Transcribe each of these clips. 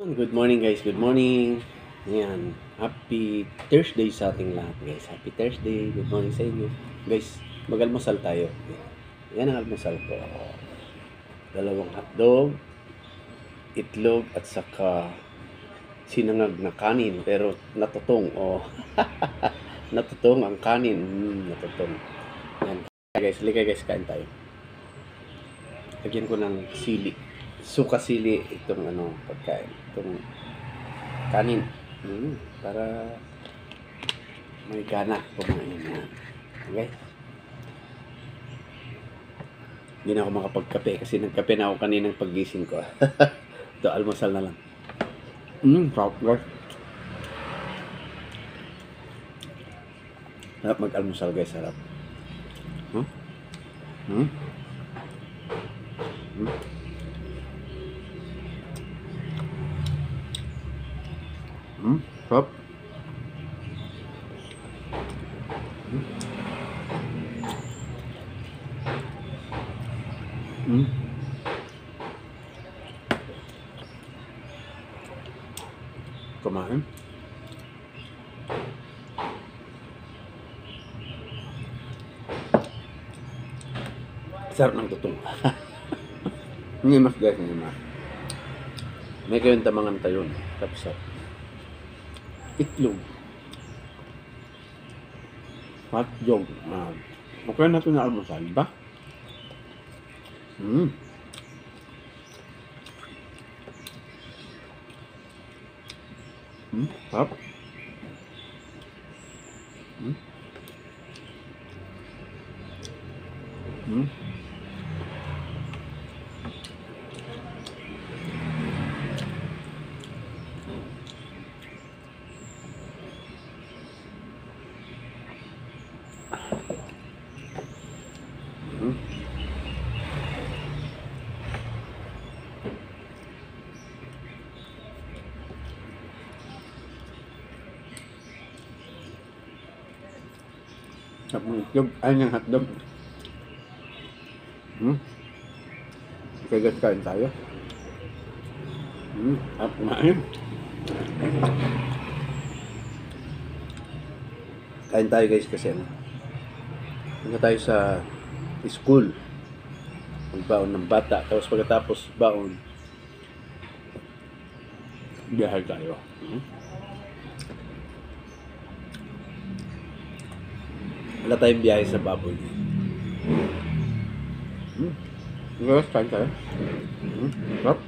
Good morning guys, good morning. Ayan, happy Thursday sa ating lahat guys. Happy Thursday, good morning sa inyo. Guys, mag-almusal tayo. Yan ang almusal ko. Dalawang hotdog, itlog at saka sinangag na kanin pero natutong. Natutong ang kanin. Natutong. Yan guys, halika guys, kain tayo. Lagyan ko ng sili. Suka sili itong pagkain. Itong kanin. Para may gana kumain na. Okay? Hindi na ako makapagkape kasi nagkape na ako kaninang paggising ko. Ito, almusal na lang. Sarap guys. Sarap mag-almusal guys, sarap. Huh? Hmm? Sarap. Kumain. Sarap ng tutong. Hindi mas guys, hindi mas. May kayong tamangan tayo. Tapos itlog. Hotdog. Okay na ito na almusal, ba? Sarap. Sarap ng itlog. Ay, ng hotdog. Okay guys, kain tayo. Sarap kumain. Kain tayo guys kasi punta tayo sa school. Magbaon ng bata. Tapos pagkatapos baon, biyahe tayo. Wala tayong biyahe sa baboy. Guys, kain tayo. Sarap.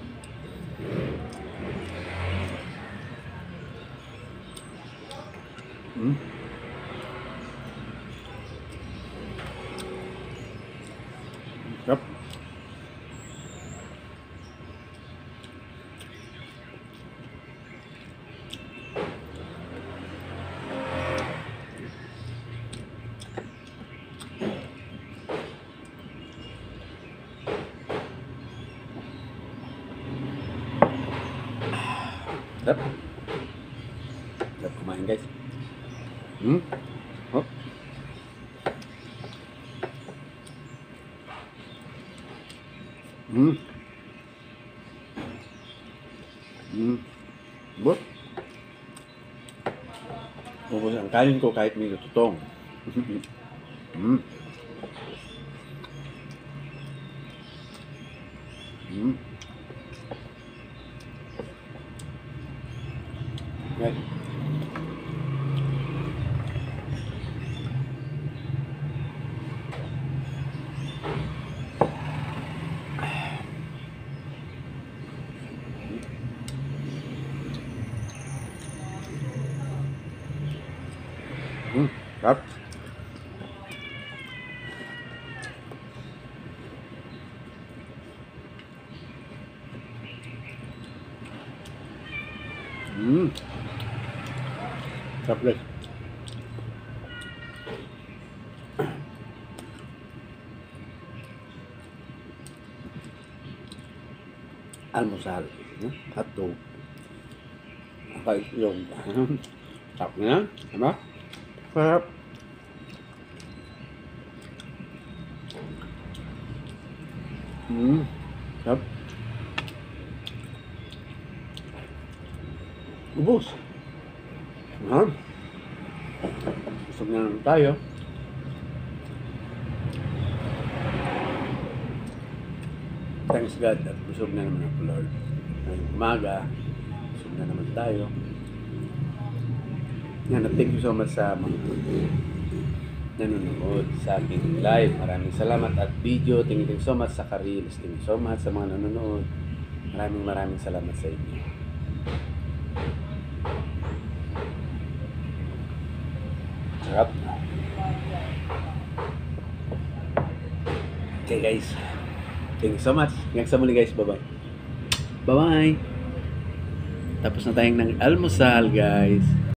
Sarap. Sarap. Sarap kumain guys. Hop. But ubos ang kanin ko kahit may tutong. Right. Sarap. Sarap guys. Almusal. Hotdog. Kaitlog. Sarap na yan. Diba? Sarap. Sarap. Ubus. Ha? Busog na naman tayo. Thanks God at busog na naman ako, Lord. Ngayong umaga, busog na naman tayo. Yan, thank you so much sa mga nanonood sa aking live. Maraming salamat at video. Thank you so much sa Ka-Reels. Thank you so much sa mga nanonood. Maraming salamat sa inyo. Sarap. Okay guys. Thank you so much. Hanggang sa muli guys. Bye-bye. Bye-bye. Tapos na tayong ng almusal guys.